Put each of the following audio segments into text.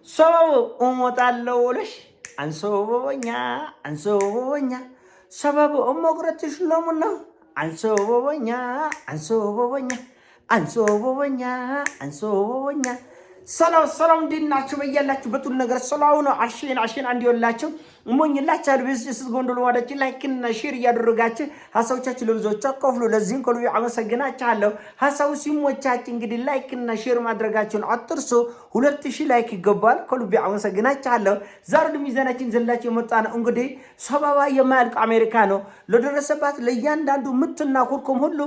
ሰበብ እሞታለሁ ብለሽ አንሶበኛ አንሶበኛ ሰበብ እሞቅረትሽ ለሙና አንሶበኛ አንሶበኛ አንሶበኛ አንሶበኛ ሰላም ሰላም እንዴት ናችሁ? በያላችሁበት ሁሉ ነገር ሰላም ነው። አሽን አንድ ይወላችሁ እሞኝላችሁ አልብስ ጎንደሎ ወዳችሁ ላይክ እና ሼር እያደረጋችሁ ሐሳቦቻችሁ ለብዙዎች አካፍሉ። ለዚህም ከልብ አመሰግናችኋለሁ። ሐሳቡ ሲሞቻችሁ እንግዲህ ላይክ እና ሼር ማድረጋችሁን አትርሱ። 2000 ላይክ ይገባል። ከልብ አመሰግናችኋለሁ። ዛሬ ሚዛናችን ዘላችሁ የመጣ ነው እንግዲህ ሰበባ የማያልቅ አሜሪካ ነው። ለደረሰባት ለእያንዳንዱ ምትና ኩርኩም ሁሉ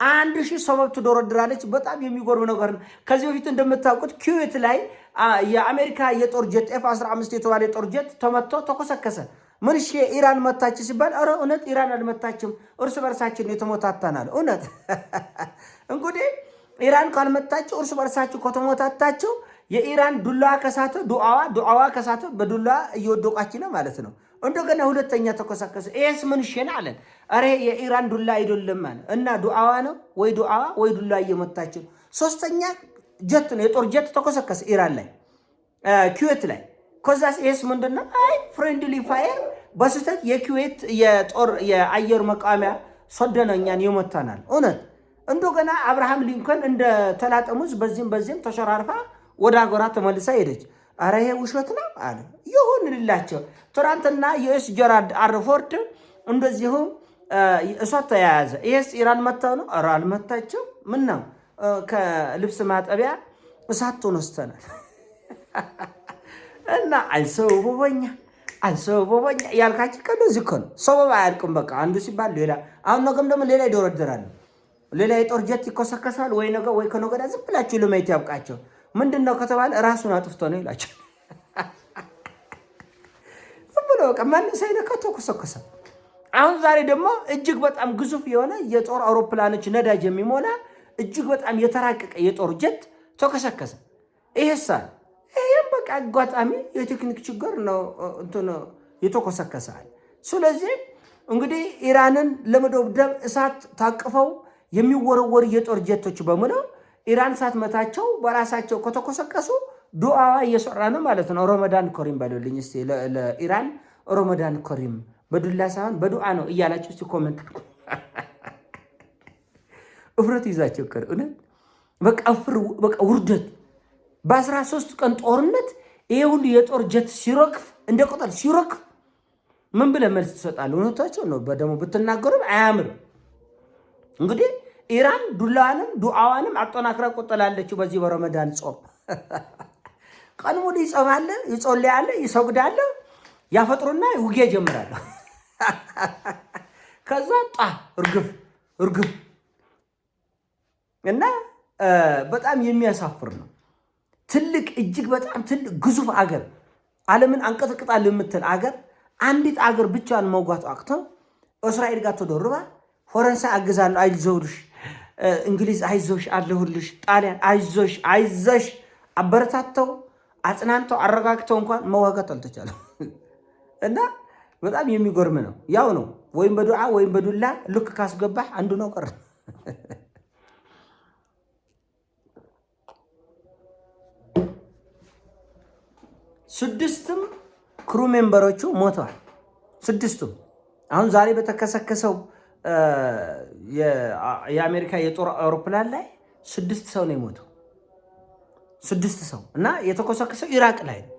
1000 ሰበብ ትደረድራለች። በጣም የሚጎርም ነገር ነው። ከዚህ በፊት እንደምታውቁት ኩዌት ላይ የአሜሪካ የጦር ጀት F-15 የተባለ የጦር ጀት ተመቶ ተኮሰከሰ። ምን እሺ ኢራን መታች ሲባል አረ እውነት ኢራን አልመታችም፣ እርስ በርሳችን የተሞታታናል። እውነት እንግዲህ ኢራን ካልመታችሁ እርስ በርሳችሁ ከተሞታታችሁ የኢራን ዱላ ከሳተ ዱዓዋ ከሳተ በዱላ እየወደቃች ነው ማለት ነው። እንደገና ሁለተኛ ተኮሰከሰ። ኤስ ምን ሸና አለን። አረ የኢራን ዱላ አይደለም ማለት እና ዱዓዋ ነው ወይ ዱዓዋ ወይ ዱላ እየመታች ነው። ሶስተኛ ጀት ነው የጦር ጀት ተኮሰከሰ ኢራን ላይ ኩዌት ላይ። ከዛስ ኤስ ምንድነው? አይ ፍሬንድሊ ፋየር በስተት የኩዌት የጦር የአየር መቃወሚያ ሰደነኛን ይመታናል። እውነት እንደገና አብርሃም ሊንከን እንደ ተላጠሙዝ በዚህም ተሸራርፋ ወደ ሀገሯ ተመልሳ ሄደች። አረ ይሄ ውሸት ነው አለ። ይሁንላቸው። ትናንትና ዩኤስ ጀራልድ አርፎርድ እንደዚሁ እሷት ተያያዘ። ይሄስ ኢራን መታው ነው? አረ አልመታቸው። ምን ነው ከልብስ ማጠቢያ እሳት ተነስተናል እና አልሰውበኛ ያልካች ከዚህ እኮ ነው። ሰበብ አያልቅም። በቃ አንዱ ሲባል ሌላ አሁን ነገም ደግሞ ሌላ ይደረድራሉ። ሌላ የጦር ጀት ይኮሰከሳል ወይ ነገ ወይ ከነገ ወዲያ ዝም ብላችሁ ለማየት ያብቃቸው። ምንድነው ከተባለ ራሱን አጥፍቶ ነው ይላቸው። ዝም ብሎ በቃ ማንም ሳይነካ ተኮሰከሰ። አሁን ዛሬ ደግሞ እጅግ በጣም ግዙፍ የሆነ የጦር አውሮፕላኖች ነዳጅ የሚሞላ እጅግ በጣም የተራቀቀ የጦር ጀት ተከሰከሰ። ይሄሳል ይሄም በቃ አጋጣሚ የቴክኒክ ችግር ነው እንትን የተከሰከሰል። ስለዚህ እንግዲህ ኢራንን ለመደብደብ እሳት ታቅፈው የሚወረወሩ የጦር ጀቶች በሙሉ ኢራን ሳትመታቸው በራሳቸው ከተከሰከሱ ዱዓዋ እየሰራ ነው ማለት ነው። ረመዳን ከሪም በሉልኝ እስቲ ለኢራን ረመዳን ከሪም በዱላ ሳይሆን በዱዓ ነው እያላችሁ እስቲ ኮሜንት እፍረት ይዛቸው ከር እውነት በቃ ውርደት በ13 ቀን ጦርነት ይሄ ሁሉ የጦር ጀት ሲሮክፍ እንደ ቆጠል ሲሮክፍ ምን ብለህ መልስ ትሰጣለህ? እውነታቸው ነው። በደሞ ብትናገሩም አያምርም። እንግዲህ ኢራን ዱላዋንም ዱዓዋንም አጠናክራ ቆጠላለች። በዚህ በረመዳን ጾም ቀን ሙሉ ይጾማል፣ ይጾልያል፣ ይሰግዳል፣ ያፈጥሩና ውጊያ ጀምራል። ከዛ እርግፍ እና በጣም የሚያሳፍር ነው። ትልቅ እጅግ በጣም ትልቅ ግዙፍ አገር ዓለምን አንቀጥቅጣል የምትል አገር አንዲት አገር ብቻዋን መውጋት አቅተው እስራኤል ጋር ተደርባ ፈረንሳይ አግዛለሁ አይዞሽ፣ እንግሊዝ አይዞሽ አለሁልሽ፣ ጣሊያን አይዞሽ አበረታተው አጽናንተው አረጋግተው እንኳን መዋጋት አልተቻለም። እና በጣም የሚጎርም ነው። ያው ነው ወይም በዱዓ ወይም በዱላ ልክ ካስገባህ አንዱ ነው ቀረ። ስድስትም ክሩ ሜምበሮቹ ሞተዋል። ስድስቱም አሁን ዛሬ በተከሰከሰው የአሜሪካ የጦር አውሮፕላን ላይ 6 ሰው ነው የሞተው። 6 ሰው እና የተከሰከሰው ኢራቅ ላይ ነው።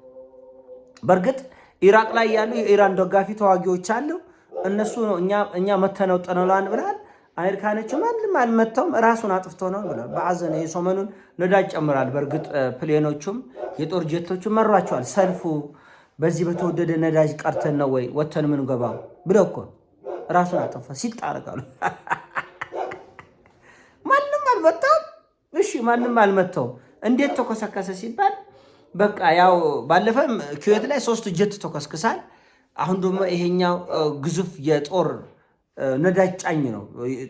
በእርግጥ ኢራቅ ላይ ያሉ የኢራን ደጋፊ ተዋጊዎች አሉ። እነሱ ነው እኛ መተነው ጠነላን ብለዋል። አሜሪካኖቹ ማንም አልመተውም ራሱን አጥፍቶ ነው ብለዋል። በአዘነ የሰሞኑን ነዳጅ ጨምራል። በእርግጥ ፕሌኖቹም የጦር ጀቶቹም መሯቸዋል። ሰልፉ በዚህ በተወደደ ነዳጅ ቀርተን ነው ወይ ወተን ምን ገባው ብለው እኮ ራሱን አጠፋ ሲጣረቃሉ። ማንም አልመታም። እሺ ማንም አልመታውም። እንዴት ተከሰከሰ ሲባል በቃ ያው ባለፈም ኩዌት ላይ 3 ጀት ተከስክሳል። አሁን ደግሞ ይሄኛው ግዙፍ የጦር ነዳጅ ጫኝ ነው።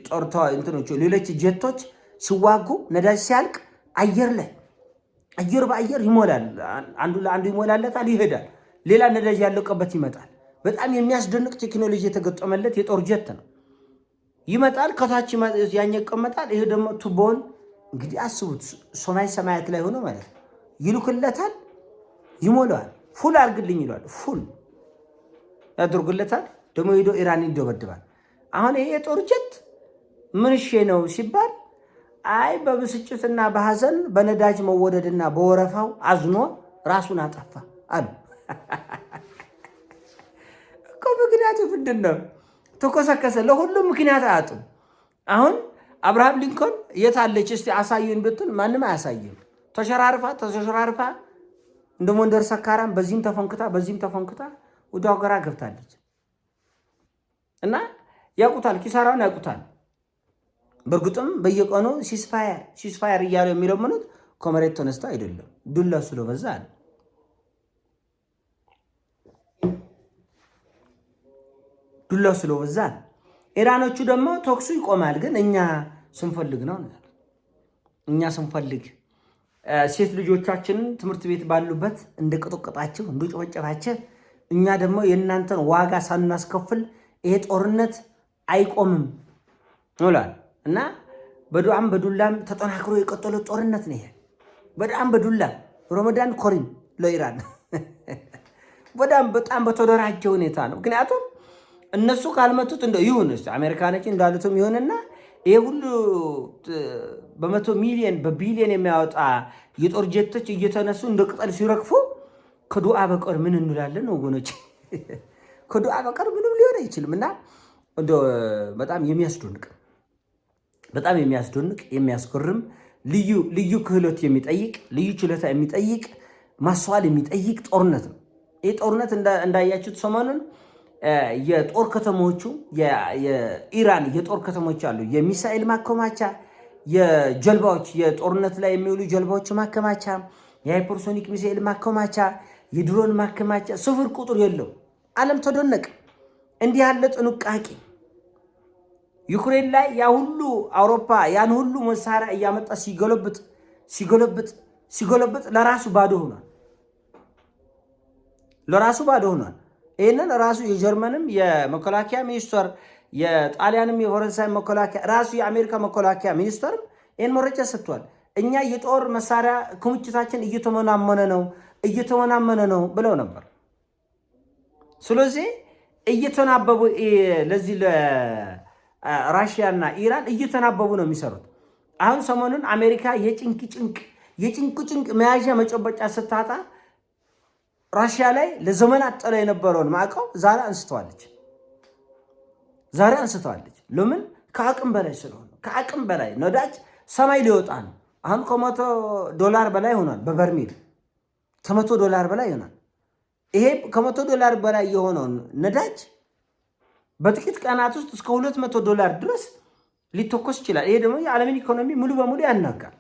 ጦር እንትኖች ሌሎች ጀቶች ሲዋጉ ነዳጅ ሲያልቅ አየር በአየር ይሞላል። አንዱ ለአንዱ ይሞላለታል፣ ይሄዳል። ሌላ ነዳጅ ያለቀበት ይመጣል። በጣም የሚያስደንቅ ቴክኖሎጂ የተገጠመለት የጦር ጀት ነው። ይመጣል፣ ከታች ያኛው ይቀመጣል። ይሄ ደግሞ ቱቦን እንግዲህ አስቡት፣ ሰማያት ላይ ሆኖ ማለት ነው ይልኩለታል። ይሞላዋል። ፉል አድርግልኝ ይለዋል። ፉል ያደርጉለታል። ደግሞ ሄዶ ኢራን ይደበድባል። አሁን ይሄ የጦር ጀት ምንሼ ነው ሲባል አይ በብስጭትና በሐዘን በነዳጅ መወደድና በወረፋው አዝኖ ራሱን አጠፋ አሉ እኮ። ምክንያቱ ምንድን ነው? ተኮሰከሰ። ለሁሉም ምክንያት አያጡም። አሁን አብርሃም ሊንኮን የት አለች እስቲ አሳዩን ብትል ማንም አያሳይም። ተሸራርፋ እንደ ሞንደር ሰካራም በዚህም ተፈንክታ ወደ ሀገራ ገብታለች። እና ያውቁታል፣ ኪሳራውን ያውቁታል። በእርግጥም በየቀኑ ሲስፋየር እያሉ የሚለምኑት ከመሬት ተነስታ አይደለም፣ ዱላ ስለበዛ አለ። ዱላ ስለበዛ አለ። ኢራኖቹ ደግሞ ተኩሱ ይቆማል፣ ግን እኛ ስንፈልግ ነው። እኛ ስንፈልግ ሴት ልጆቻችንን ትምህርት ቤት ባሉበት እንደቀጠቀጣቸው እንደጨበጨባቸው፣ እኛ ደግሞ የእናንተን ዋጋ ሳናስከፍል ይሄ ጦርነት አይቆምም ይላል። እና በዱዓም በዱላም ተጠናክሮ የቀጠለ ጦርነት ነው ይሄ። በጣም በዱላ ረመዳን ኮሪም ለኢራን በጣም በተደራጀ ሁኔታ ነው። ምክንያቱም እነሱ ካልመቱት ይሁን አሜሪካኖች እንዳሉትም ይሁንና ይሄ ሁሉ በመቶ ሚሊዮን በቢሊዮን የሚያወጣ የጦር ጀቶች እየተነሱ እንደ ቅጠል ሲረግፉ ከዱዓ በቀር ምን እንላለን ወገኖች? ከዱዓ በቀር ምንም ሊሆን አይችልም። እና በጣም የሚያስደንቅ የሚያስገርም ልዩ ክህሎት የሚጠይቅ ልዩ ችሎታ የሚጠይቅ ማስተዋል የሚጠይቅ ጦርነት ነው። ይህ ጦርነት እንዳያችሁት ሰሞኑን የጦር ከተሞቹ የኢራን የጦር ከተሞች አሉ። የሚሳኤል ማከማቻ፣ የጀልባዎች የጦርነት ላይ የሚውሉ ጀልባዎች ማከማቻ፣ የሃይፐርሶኒክ ሚሳኤል ማከማቻ፣ የድሮን ማከማቻ ስፍር ቁጥር የለው። ዓለም ተደነቀ። እንዲህ ያለ ጥንቃቄ ዩክሬን ላይ ያ ሁሉ አውሮፓ ያን ሁሉ መሳሪያ እያመጣ ሲገለብጥ ለራሱ ባዶ ሆኗል። ይህንን ራሱ የጀርመንም የመከላከያ ሚኒስተር የጣሊያንም የፈረንሳይ መከላከያ ራሱ የአሜሪካ መከላከያ ሚኒስተርም ይህን መረጃ ሰጥቷል። እኛ የጦር መሳሪያ ክምችታችን እየተመናመነ ነው ብለው ነበር። ስለዚህ እየተናበቡ ለዚህ ለራሽያና ኢራን እየተናበቡ ነው የሚሰሩት። አሁን ሰሞኑን አሜሪካ የጭንቅ መያዣ መጨበጫ ስታጣ ራሽያ ላይ ለዘመናት ጥላ የነበረውን ማዕቀብ ዛሬ አንስተዋለች። ለምን? ከአቅም በላይ ስለሆነ። ከአቅም በላይ ነዳጅ ሰማይ ሊወጣ ነው። አሁን $100 በላይ ሆኗል በበርሜል $100 በላይ ይሆናል። ይሄ $100 በላይ የሆነውን ነዳጅ በጥቂት ቀናት ውስጥ እስከ $200 ድረስ ሊተኮስ ይችላል። ይሄ ደግሞ የዓለምን ኢኮኖሚ ሙሉ በሙሉ ያናጋል።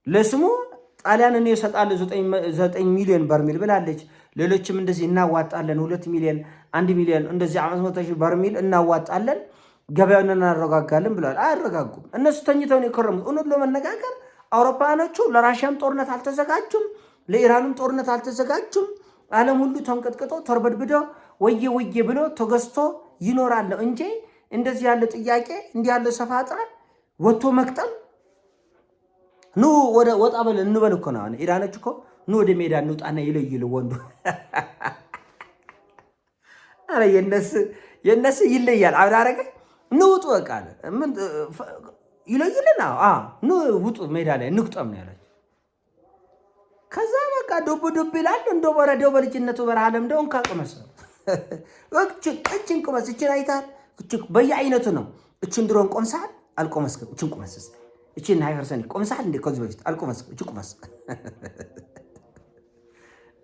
ለስሙ ጣሊያን እኔ እሰጣለሁ 9 ሚሊዮን በርሜል ብላለች። ሌሎችም እንደዚህ እናዋጣለን 2 ሚሊዮን 1 ሚሊዮን እንደዚህ 500,000 በርሜል እናዋጣለን ገበያውን እናረጋጋለን ብለዋል። አያረጋጉም። እነሱ ተኝተው ነው የከረሙት። እውነት ለመነጋገር አውሮፓውያኖቹ ለራሽያም ጦርነት አልተዘጋጁም፣ ለኢራንም ጦርነት አልተዘጋጁም። ዓለም ሁሉ ተንቀጥቅጦ ተርበድብደው ወየ ብሎ ተገዝቶ ይኖራል እንጂ እንደዚህ ያለ ጥያቄ እንዲህ ያለ ሰፋጥራ ወጥቶ መቅጠም ኑ ወጣ በል እንበል እኮ ነው። ኢራኖች እኮ ኑ ወደ ሜዳ እንውጣና ይለይሉ ወንዱ። አረ የነሱ ይለያል። አብዳረገ ኑ ውጡ በቃ ምን ይለይልና ኑ ውጡ ሜዳ ላይ እንቅጠም ነው ያላቸው። ከዛ በቃ ዱብ ይላል። እንደ ወረደው በልጅነቱ በረሃ ለምደው እንካቅመስ ነው እችን ቁመስ እችን አይታል በየአይነቱ ነው። እችን ድሮን ቆምሳል አልቆመስክም። እችን ቁመስ እችን ሃይፈርሰን ቆምሳል እንደ ከዚህ በፊት አልቆመስክም። እችን ቁመስ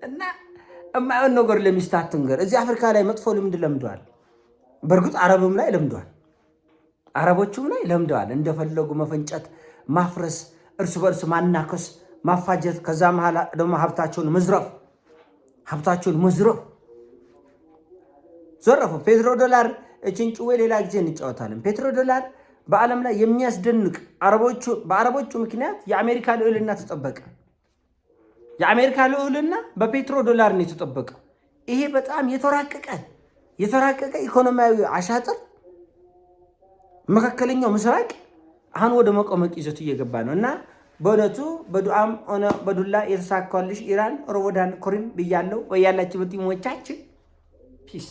እና የማይሆን ነገር ለሚስት አትንገር። እዚህ አፍሪካ ላይ መጥፎ ልምድ ለምደዋል። በእርግጥ አረብም ላይ ለምደዋል። አረቦቹም ላይ ለምደዋል። እንደፈለጉ መፈንጨት፣ ማፍረስ፣ እርስ በርስ ማናከስ፣ ማፋጀት፣ ከዛ መሃል ደግሞ ሀብታቸውን መዝረፍ ዘረፉ። ፔትሮ ዶላር እችን ጭዌ ሌላ ጊዜ እንጫወታለን። ፔትሮ ዶላር በዓለም ላይ የሚያስደንቅ በአረቦቹ ምክንያት የአሜሪካ ልዕልና ተጠበቀ። የአሜሪካ ልዕልና በፔትሮ ዶላር ነው የተጠበቀ። ይሄ በጣም የተራቀቀ ኢኮኖሚያዊ አሻጥር መካከለኛው ምስራቅ አሁን ወደ መቆመቅ ይዘት እየገባ ነው እና በእውነቱ በዱዓም ሆነ በዱላ የተሳካልሽ ኢራን ረመዳን ከሪም ብያለሁ። በያላችሁበት ይመቻችሁ። ፒስ